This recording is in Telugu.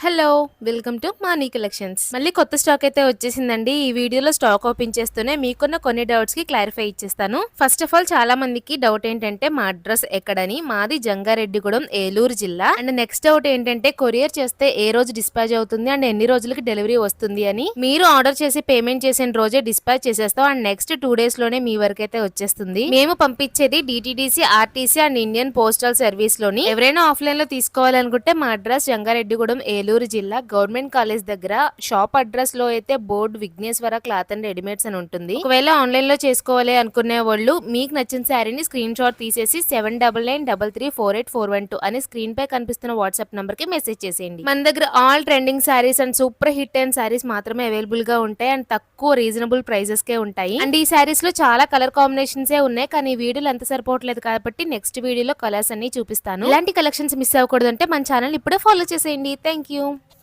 Hello welcome to money collections. మళ్ళీ కొత్త స్టాక్ అయితే వచ్చేసిందండి. ఈ వీడియోలో స్టాక్ ఓపెన్ చేస్తూనే మీకున్న కొన్ని డౌట్స్ కి క్లారిఫై ఇచ్చేస్తాను. ఫస్ట్ ఆఫ్ ఆల్ చాలా మందికి డౌట్ ఏంటంటే మా అడ్రస్ ఎక్కడని. మాది జంగారెడ్డిగూడెం, ఏలూరు జిల్లా. అండ్ నెక్స్ట్ డౌట్ ఏంటంటే కొరియర్ చేస్తే ఏ రోజు డిస్పాచ్ అవుతుంది అండ్ ఎన్ని రోజులకి డెలివరీ వస్తుంది అని. మీరు ఆర్డర్ చేసి పేమెంట్ చేసిన రోజే డిస్పాచ్ చేసేస్తాం అండ్ నెక్స్ట్ 2 days లోనే మీ వరకు అయితే వచ్చేస్తుంది. మేము పంపించేది DTDC, RTC and Indian postal service లోని. ఎవరైనా ఆఫ్లైన్ లో తీసుకోవాలనుకుంటే మా అడ్రస్ జంగారెడ్డిగూడెం, ఏలూరు జిల్లా, గవర్నమెంట్ కాలేజ్ దగ్గర. షాప్ అడ్రస్ లో అయితే board Vighneswara cloth and readymades అని ఉంటుంది. ఒకవేళ ఆన్లైన్ లో చేసుకోవాలి అనుకునే వాళ్ళు మీకు నచ్చిన శారీని స్క్రీన్ షాట్ తీసేసి 7993348412 అని స్క్రీన్ పై కనిపిస్తున్న వాట్సాప్ నంబర్ కి మెసేజ్ చేసేయండి. మన దగ్గర all trending saris and super hit and saris మాత్రమే అవైలబుల్ గా ఉంటాయి అండ్ తక్కువ రీజనబుల్ ప్రైజెస్ కే ఉంటాయి. అండ్ ఈ శారీస్ లో చాలా కలర్ కాంబినేషన్స్ ఉన్నాయి, కానీ వీడియోలు ఎంత సరిపోవట్లేదు కాబట్టి నెక్స్ట్ వీడియోలో కలర్స్ అన్ని చూపిస్తాను. ఇలాంటి కలెక్షన్స్ మిస్ అవ్వకూడదంటే మన ఛానల్ ఇప్పుడే ఫాలో చేసేయండి. Thank you.